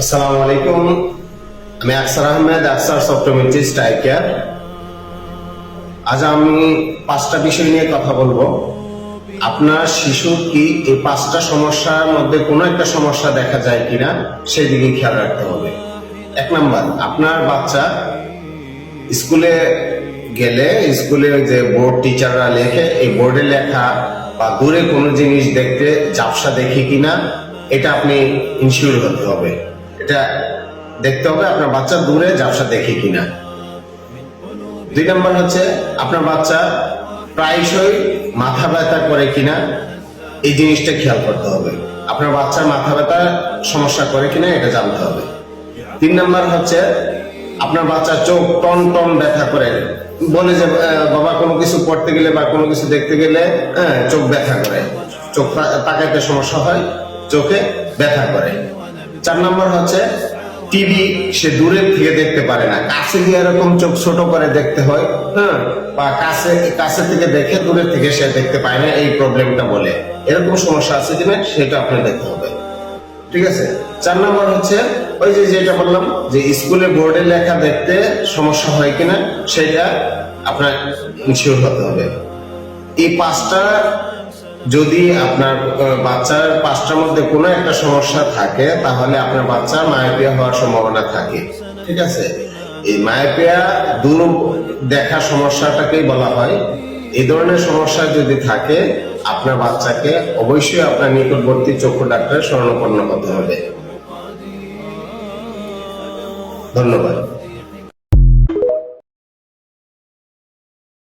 আসসালামু আলাইকুম। আমি আকসার আহমেদ, আকসার অপটোমেট্রিস্ট আই কেয়ার। আজ আমি 5টা বিষয় নিয়ে কথা বলবো। আপনার শিশুর কি এই 5টা সমস্যার মধ্যে কোনো একটা সমস্যা দেখা যায় কিনা সেই দিকে খেয়াল রাখতে হবে। 1 নাম্বার, আপনার বাচ্চা স্কুলে গেলে স্কুলে যে বোর্ড টিচাররা লেখে, এই বোর্ডে লেখা বা দূরে কোনো জিনিস দেখতে ঝাপসা দেখি কিনা এটা আপনি ইনশিওর হতে হবে। এটা দেখতে হবে আপনার বাচ্চা দূরে ঝাপসা দেখে কিনা। 2 নাম্বার হচ্ছে আপনার বাচ্চা প্রায়শই মাথা ব্যথা করে কিনা, এই জিনিসটা খেয়াল করতে হবে। আপনার বাচ্চার মাথা ব্যথা সমস্যা করে কিনা এটা জানতে হবে। 3 নাম্বার হচ্ছে আপনার বাচ্চা চোখ টন টন ব্যথা করে, বলে যে বাবা কোনো কিছু পড়তে গেলে বা কোনো কিছু দেখতে গেলে চোখ ব্যথা করে, চোখ তাকাইতে সমস্যা হয়, চোখে ব্যথা করে। 4 নাম্বার হচ্ছে টিভি সে দূরের থেকে দেখতে পারে না, কাছে গিয়ে এরকম চোখ ছোট করে দেখতে হয়, বা কাছে থেকে দেখে দূরের থেকে সে দেখতে পায় না, এই প্রবলেমটা বলে। এরকম সমস্যা আছে কিনা সেটা আপনার দেখতে হবে। ঠিক আছে। 4 নাম্বার হচ্ছে ওই যে যেটা বললাম যে স্কুলে বোর্ডে লেখা দেখতে সমস্যা হয় কিনা সেটা আপনার ইনশিওর হতে হবে। এই 5টা যদি আপনার বাচ্চার 5টার মধ্যে কোনো একটা সমস্যা থাকে তাহলে আপনার বাচ্চার মায়োপিয়া হওয়ার সম্ভাবনা থাকে। ঠিক আছে। এই মায়োপিয়া দূর দেখা সমস্যাটাকেই বলা হয়। এই ধরনের সমস্যা যদি থাকে আপনার বাচ্চাকে অবশ্যই আপনার নিকটবর্তী চক্ষু ডাক্তারের শরণাপন্ন হতে হবে। ধন্যবাদ।